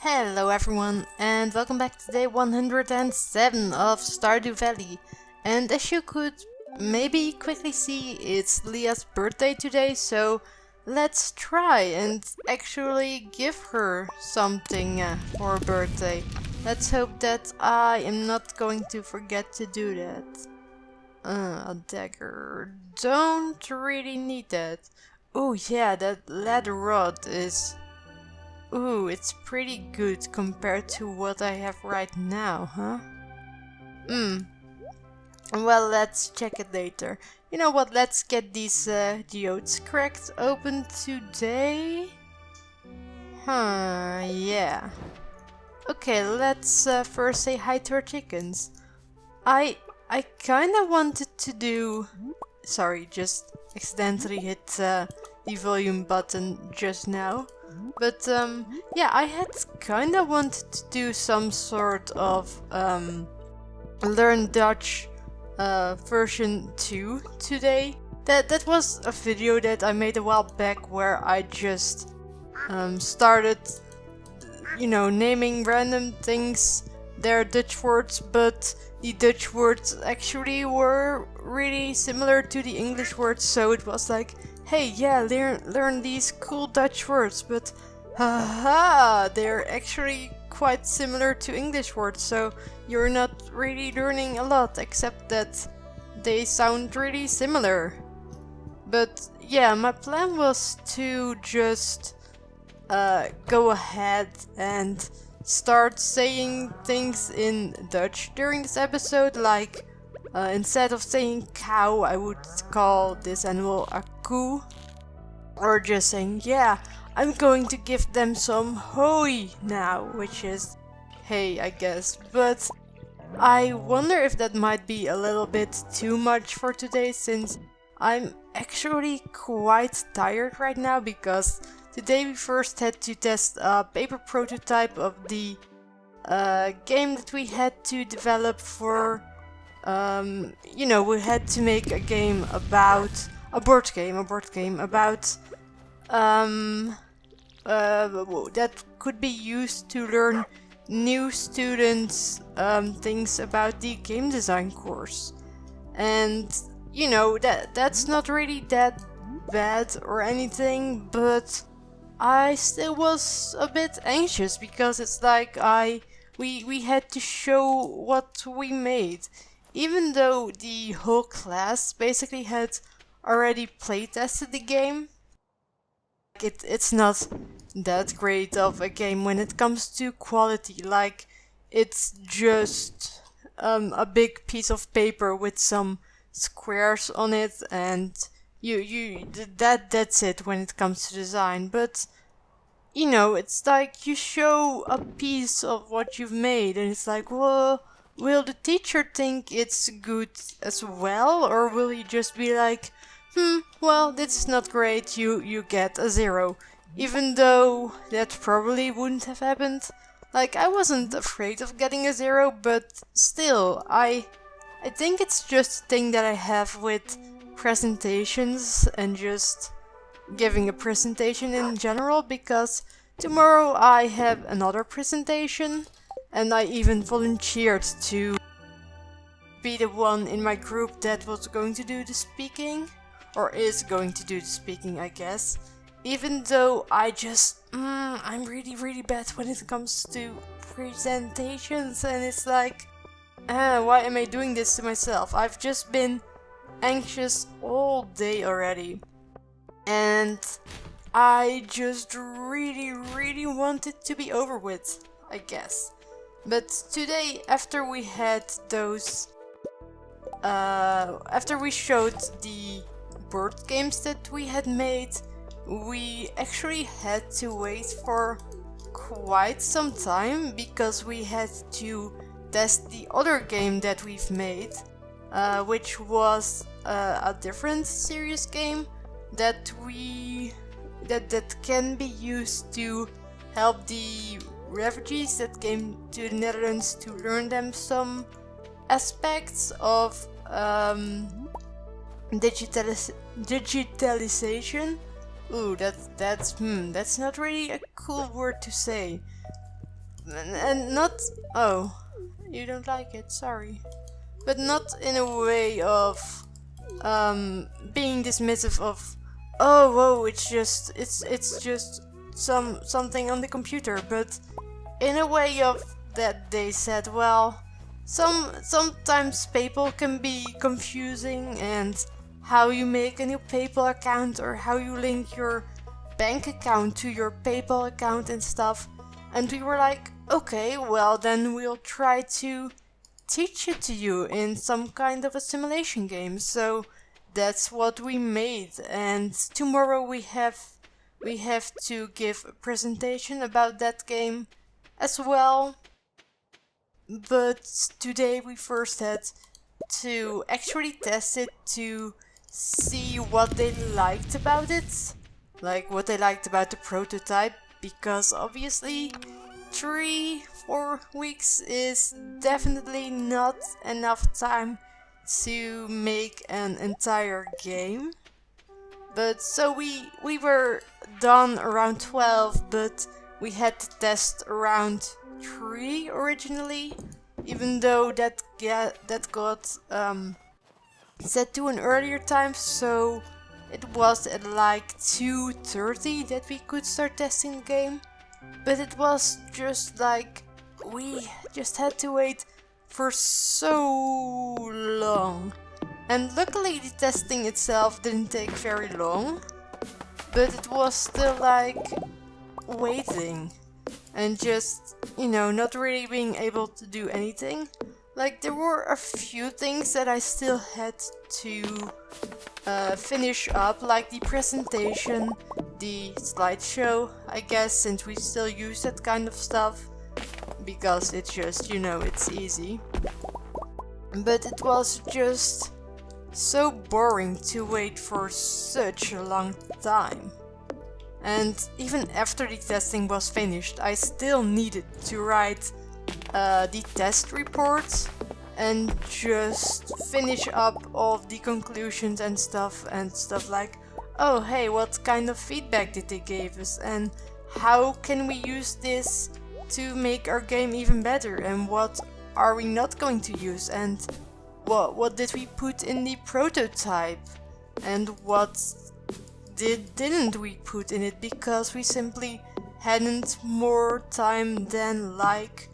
Hello everyone, and welcome back to day 107 of Stardew Valley. And as you could maybe quickly see, it's Leah's birthday today, so let's try and actually give her something for her birthday. Let's hope that I am not going to forget to do that. A dagger. Don't really need that. Oh yeah, that ladder rod is... Ooh, it's pretty good compared to what I have right now, huh? Well, let's check it later. You know what, let's get these geodes cracked open today. Yeah. Okay, let's first say hi to our chickens. I kinda wanted to do... Sorry, just accidentally hit the volume button just now. But yeah, I had kinda wanted to do some sort of Learn Dutch version 2 today. That was a video that I made a while back where I just started, you know, naming random things. They're Dutch words, but the Dutch words actually were really similar to the English words, so it was like, hey, yeah, learn these cool Dutch words, but haha, they're actually quite similar to English words, so you're not really learning a lot, except that they sound really similar. But yeah, my plan was to just go ahead and start saying things in Dutch during this episode, like instead of saying cow, I would call this animal a koe. Or just saying, yeah, I'm going to give them some hooi now, which is hey, I guess. But I wonder if that might be a little bit too much for today, since I'm actually quite tired right now, because today we first had to test a paper prototype of the game that we had to develop for, you know, we had to make a game about, a board game about, that could be used to learn new students things about the game design course. And, you know, that's not really that bad or anything, but I still was a bit anxious because it's like we had to show what we made, even though the whole class basically had already playtested the game. It's not that great of a game when it comes to quality. Like, it's just a big piece of paper with some squares on it, and that's it when it comes to design. But you know, it's like you show a piece of what you've made, and it's like, well, will the teacher think it's good as well, or will he just be like, well, this is not great, you get a 0. Even though that probably wouldn't have happened. Like, I wasn't afraid of getting a 0, but still, I think it's just a thing that I have with presentations and just giving a presentation in general, because tomorrow I have another presentation, and I even volunteered to be the one in my group that was going to do the speaking, or is going to do the speaking, I guess. Even though I just, I'm really bad when it comes to presentations, and it's like, why am I doing this to myself? I've just been anxious all day already, and I just really want it to be over with, I guess. But today, after we had those, after we showed the board games that we had made, we actually had to wait for quite some time, because we had to test the other game that we've made, which was a different serious game that can be used to help the refugees that came to the Netherlands to learn them some aspects of digitalization. Ooh, that's not really a cool word to say. and not... Oh, you don't like it, sorry. But not in a way of being dismissive of, oh, whoa, it's just something on the computer, but in a way of that they said, well, sometimes PayPal can be confusing, and how you make a new PayPal account or how you link your bank account to your PayPal account and stuff. And we were like, okay, well then we'll try to teach it to you in some kind of a simulation game. So that's what we made, and tomorrow we have to give a presentation about that game as well. But today we first had to actually test it to see what they liked about it, like what they liked about the prototype, because obviously 3-4 weeks is definitely not enough time to make an entire game. But so we were done around 12, but we had to test around 3 originally, even though that got set to an earlier time, so it was at like 2:30 that we could start testing the game. But it was just like, we just had to wait for so long. And luckily the testing itself didn't take very long, but it was still like waiting and just, you know, not really being able to do anything. Like, there were a few things that I still had to finish up, like the presentation, the slideshow, I guess, since we still use that kind of stuff, because it's just, you know, it's easy. But it was just so boring to wait for such a long time. And even after the testing was finished, I still needed to write the test reports and just finish up all of the conclusions and stuff like, oh hey, what kind of feedback did they give us, and how can we use this to make our game even better, and what are we not going to use, and what did we put in the prototype, and what didn't we put in it, because we simply hadn't more time than like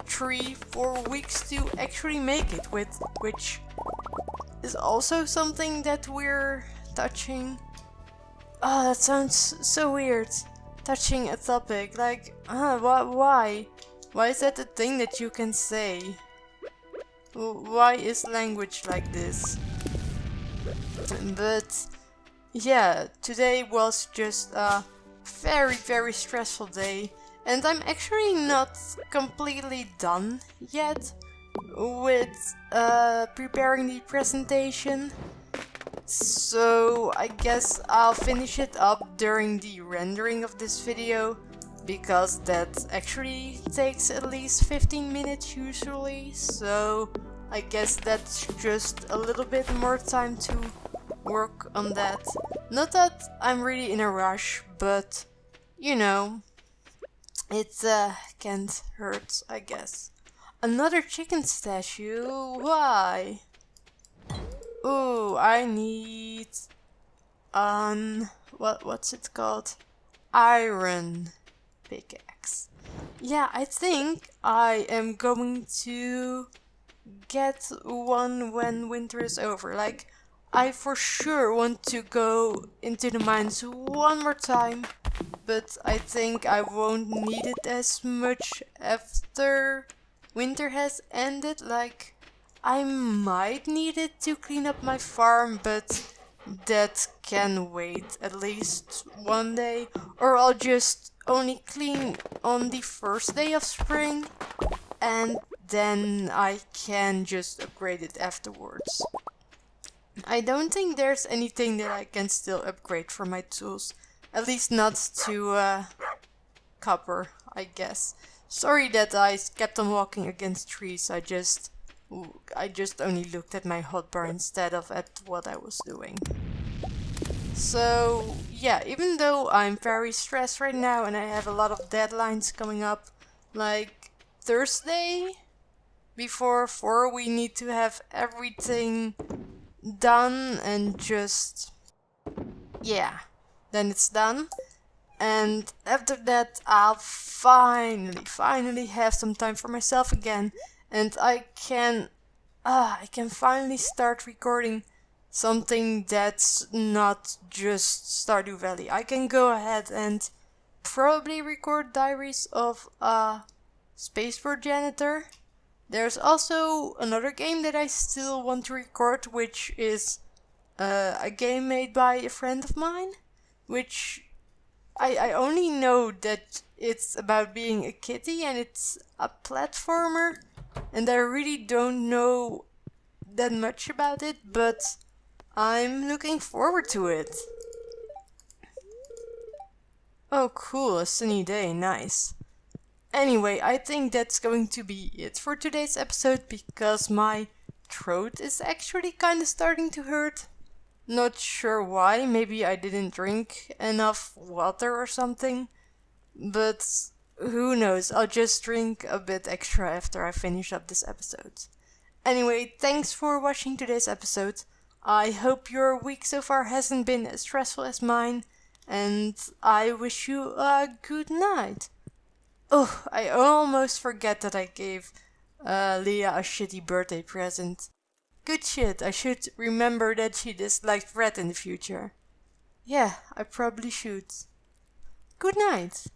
3-4 weeks to actually make it, which is also something that we're touching. Oh, that sounds so weird. Touching a topic, like, why? Why is that a thing that you can say? Why is language like this? But yeah, today was just a very, very stressful day, and I'm actually not completely done yet with preparing the presentation. So I guess I'll finish it up during the rendering of this video, because that actually takes at least 15 minutes usually, so I guess that's just a little bit more time to work on that. Not that I'm really in a rush, but you know, it can't hurt, I guess. Another chicken statue? Why? Ooh, I need what's it called? Iron pickaxe. Yeah, I think I am going to get one when winter is over. Like, I for sure want to go into the mines one more time, but I think I won't need it as much after winter has ended. Like, I might need it to clean up my farm, but that can wait at least one day, or I'll just only clean on the first day of spring, and then I can just upgrade it afterwards. I don't think there's anything that I can still upgrade for my tools, at least not to copper, I guess. Sorry that I kept on walking against trees, I just only looked at my hotbar instead of at what I was doing. So yeah, even though I'm very stressed right now and I have a lot of deadlines coming up, like Thursday. Before 4 we need to have everything done and just... yeah, then it's done. And after that I'll finally have some time for myself again. And I can finally start recording something that's not just Stardew Valley. I can go ahead and probably record Diaries of a Spaceport Janitor. There's also another game that I still want to record, which is a game made by a friend of mine, which I only know that it's about being a kitty and it's a platformer, and I really don't know that much about it, but I'm looking forward to it. Oh cool, a sunny day, nice. Anyway, I think that's going to be it for today's episode because my throat is actually kinda starting to hurt. Not sure why, maybe I didn't drink enough water or something, but who knows, I'll just drink a bit extra after I finish up this episode. Anyway, thanks for watching today's episode. I hope your week so far hasn't been as stressful as mine, and I wish you a good night. Oh, I almost forget that I gave Leah a shitty birthday present. Good shit, I should remember that she dislikes bread in the future. Yeah, I probably should. Good night.